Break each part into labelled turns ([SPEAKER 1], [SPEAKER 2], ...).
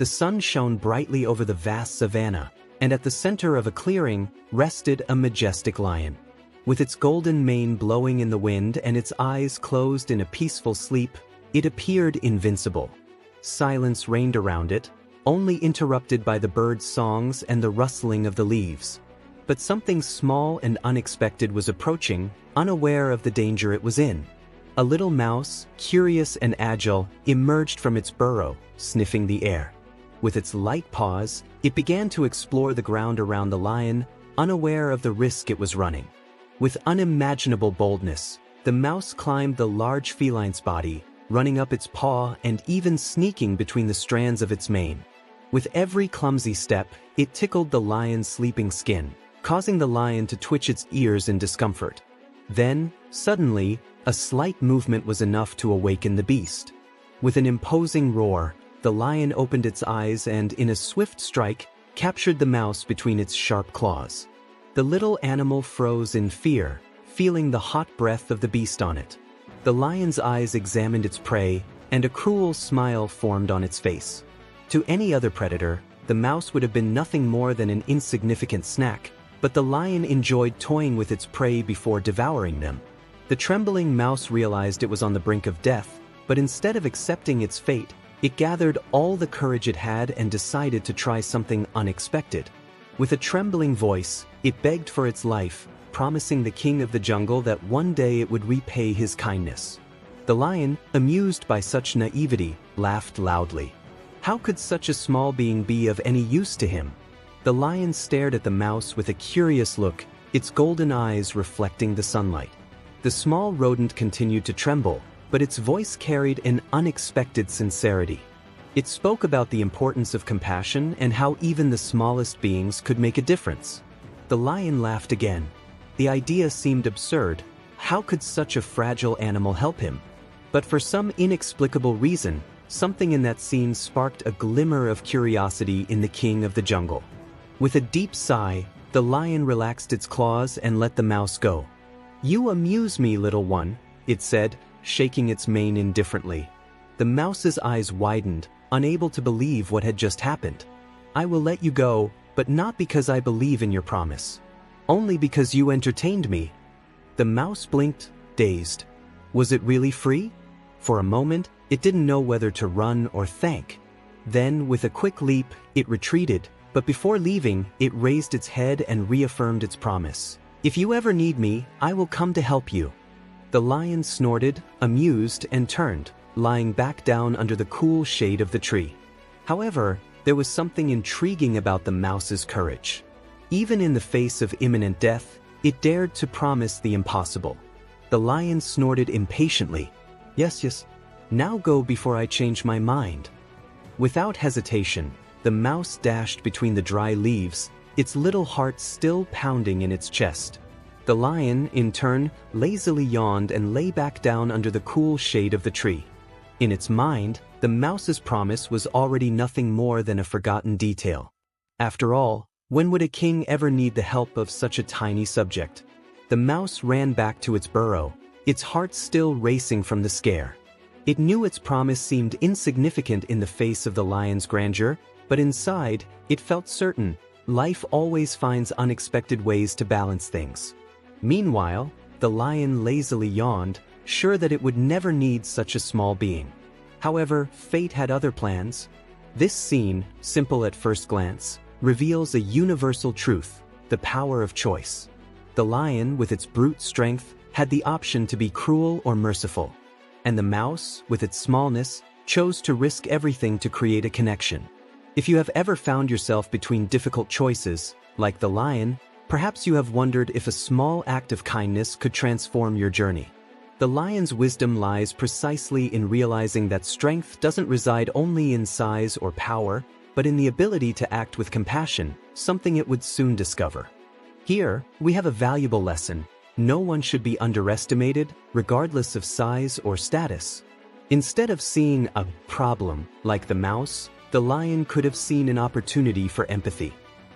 [SPEAKER 1] The sun shone brightly over the vast savanna, and at the center of a clearing rested a majestic lion. With its golden mane blowing in the wind and its eyes closed in a peaceful sleep, it appeared invincible. Silence reigned around it, only interrupted by the birds' songs and the rustling of the leaves. But something small and unexpected was approaching, unaware of the danger it was in. A little mouse, curious and agile, emerged from its burrow, sniffing the air. With its light paws, it began to explore the ground around the lion, unaware of the risk it was running. With unimaginable boldness, the mouse climbed the large feline's body, running up its paw and even sneaking between the strands of its mane. With every clumsy step, it tickled the lion's sleeping skin, causing the lion to twitch its ears in discomfort. Then, suddenly, a slight movement was enough to awaken the beast. With an imposing roar, the lion opened its eyes and, in a swift strike, captured the mouse between its sharp claws. The little animal froze in fear, feeling the hot breath of the beast on it. The lion's eyes examined its prey, and a cruel smile formed on its face. To any other predator, the mouse would have been nothing more than an insignificant snack, but the lion enjoyed toying with its prey before devouring them. The trembling mouse realized it was on the brink of death, but instead of accepting its fate, it gathered all the courage it had and decided to try something unexpected. With a trembling voice, it begged for its life, promising the king of the jungle that one day it would repay his kindness. The lion, amused by such naivety, laughed loudly. How could such a small being be of any use to him? The lion stared at the mouse with a curious look, its golden eyes reflecting the sunlight. The small rodent continued to tremble, but its voice carried an unexpected sincerity. It spoke about the importance of compassion and how even the smallest beings could make a difference. The lion laughed again. The idea seemed absurd. How could such a fragile animal help him? But for some inexplicable reason, something in that scene sparked a glimmer of curiosity in the king of the jungle. With a deep sigh, the lion relaxed its claws and let the mouse go. "You amuse me, little one," it said, shaking its mane indifferently. The mouse's eyes widened, unable to believe what had just happened. "I will let you go, but not because I believe in your promise. Only because you entertained me." The mouse blinked, dazed. Was it really free? For a moment, it didn't know whether to run or thank. Then, with a quick leap, it retreated, but before leaving, it raised its head and reaffirmed its promise. "If you ever need me, I will come to help you." The lion snorted, amused, and turned, lying back down under the cool shade of the tree. However, there was something intriguing about the mouse's courage. Even in the face of imminent death, it dared to promise the impossible. The lion snorted impatiently. Yes, now go before I change my mind." Without hesitation, the mouse dashed between the dry leaves, its little heart still pounding in its chest. The lion, in turn, lazily yawned and lay back down under the cool shade of the tree. In its mind, the mouse's promise was already nothing more than a forgotten detail. After all, when would a king ever need the help of such a tiny subject? The mouse ran back to its burrow, its heart still racing from the scare. It knew its promise seemed insignificant in the face of the lion's grandeur, but inside, it felt certain, life always finds unexpected ways to balance things. Meanwhile, the lion lazily yawned, sure that it would never need such a small being. However, fate had other plans. This scene, simple at first glance, reveals a universal truth, the power of choice. The lion, with its brute strength, had the option to be cruel or merciful. And the mouse, with its smallness, chose to risk everything to create a connection. If you have ever found yourself between difficult choices, like the lion, perhaps you have wondered if a small act of kindness could transform your journey. The lion's wisdom lies precisely in realizing that strength doesn't reside only in size or power, but in the ability to act with compassion, something it would soon discover. Here, we have a valuable lesson. No one should be underestimated, regardless of size or status. Instead of seeing a problem, like the mouse, the lion could have seen an opportunity for empathy.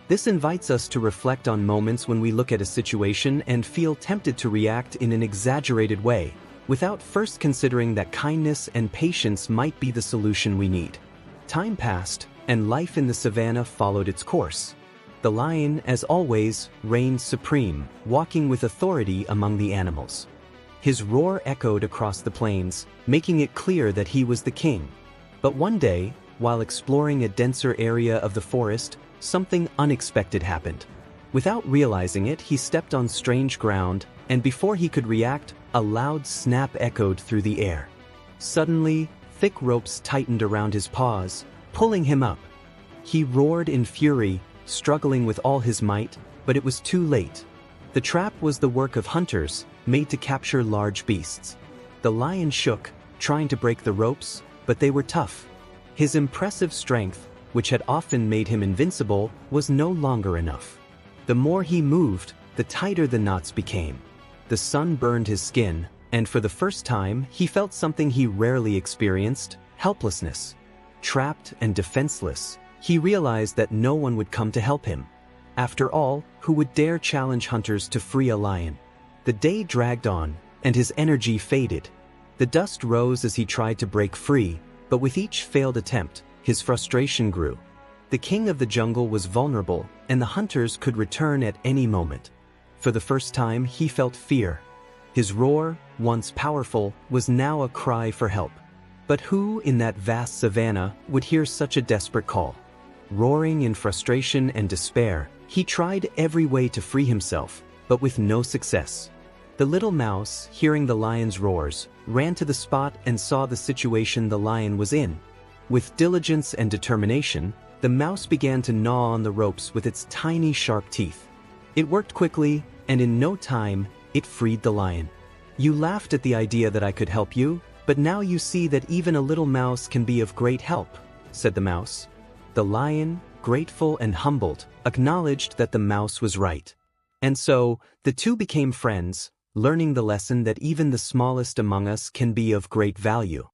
[SPEAKER 1] This invites us to reflect on moments when we look at a situation and feel tempted to react in an exaggerated way, without first considering that kindness and patience might be the solution we need. Time passed, and life in the savannah followed its course. The lion, as always, reigned supreme, walking with authority among the animals. His roar echoed across the plains, making it clear that he was the king. But one day, while exploring a denser area of the forest, something unexpected happened. Without realizing it, he stepped on strange ground, and before he could react, a loud snap echoed through the air. Suddenly, thick ropes tightened around his paws, pulling him up. He roared in fury, struggling with all his might, but it was too late. The trap was the work of hunters, made to capture large beasts. The lion shook, trying to break the ropes, but they were tough. His impressive strength, which had often made him invincible, was no longer enough. The more he moved, the tighter the knots became. The sun burned his skin, and for the first time, he felt something he rarely experienced: helplessness. Trapped and defenseless, he realized that no one would come to help him. After all, who would dare challenge hunters to free a lion? The day dragged on, and his energy faded. The dust rose as he tried to break free, but with each failed attempt, his frustration grew. The king of the jungle was vulnerable, and the hunters could return at any moment. For the first time, he felt fear. His roar, once powerful, was now a cry for help. But who in that vast savannah would hear such a desperate call? Roaring in frustration and despair, he tried every way to free himself, but with no success. The little mouse, hearing the lion's roars, ran to the spot and saw the situation the lion was in. With diligence and determination, the mouse began to gnaw on the ropes with its tiny sharp teeth. It worked quickly, and in no time, it freed the lion. "You laughed at the idea that I could help you, but now you see that even a little mouse can be of great help," said the mouse. The lion, grateful and humbled, acknowledged that the mouse was right. And so, the two became friends, learning the lesson that even the smallest among us can be of great value.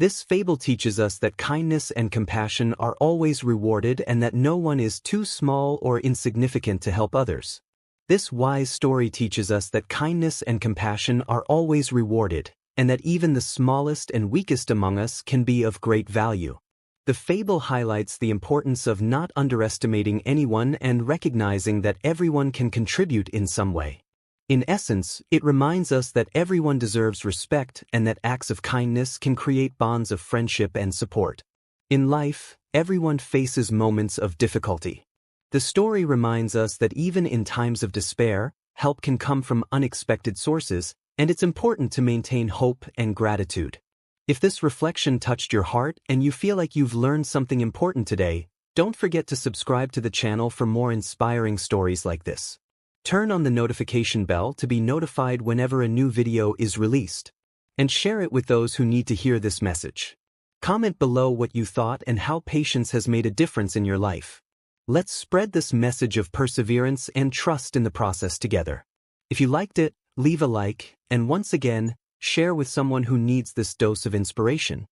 [SPEAKER 1] This fable teaches us that kindness and compassion are always rewarded and that no one is too small or insignificant to help others. This wise story teaches us that kindness and compassion are always rewarded, and that even the smallest and weakest among us can be of great value. The fable highlights the importance of not underestimating anyone and recognizing that everyone can contribute in some way. In essence, it reminds us that everyone deserves respect and that acts of kindness can create bonds of friendship and support. In life, everyone faces moments of difficulty. The story reminds us that even in times of despair, help can come from unexpected sources, and it's important to maintain hope and gratitude. If this reflection touched your heart and you feel like you've learned something important today, don't forget to subscribe to the channel for more inspiring stories like this. Turn on the notification bell to be notified whenever a new video is released. And share it with those who need to hear this message. Comment below what you thought and how patience has made a difference in your life. Let's spread this message of perseverance and trust in the process together. If you liked it, leave a like, and once again, share with someone who needs this dose of inspiration.